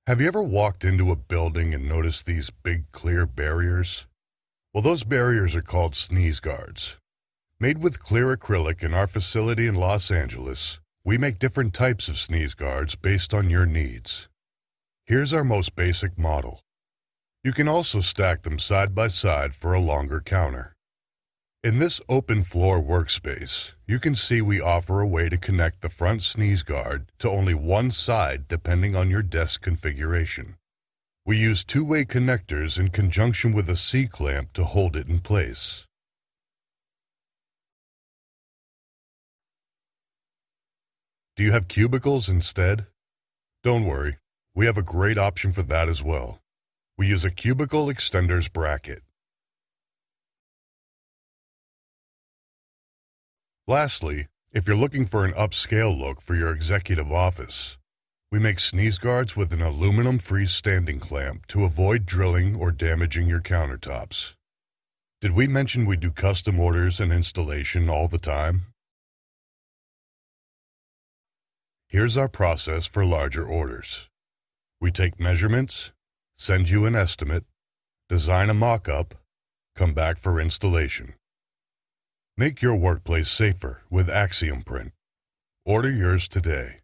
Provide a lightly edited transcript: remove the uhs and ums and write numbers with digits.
Have you ever walked into a building and noticed these big clear barriers? Well, those barriers are called sneeze guards. Made with clear acrylic in our facility in Los Angeles, we make different types of sneeze guards based on your needs. Here's our most basic model. You can also stack them side by side for a longer counter. In this open floor workspace, you can see we offer a way to connect the front sneeze guard to only one side depending on your desk configuration. We use two-way connectors in conjunction with a C-clamp to hold it in place. Do you have cubicles instead? Don't worry, we have a great option for that as well. We use a cubicle extenders bracket. Lastly, if you're looking for an upscale look for your executive office, we make sneeze guards with an aluminum freestanding clamp to avoid drilling or damaging your countertops. Did we mention we do custom orders and installation all the time? Here's our process for larger orders. We take measurements, send you an estimate, design a mock-up, come back for installation. Make your workplace safer with Axiom Print. Order yours today.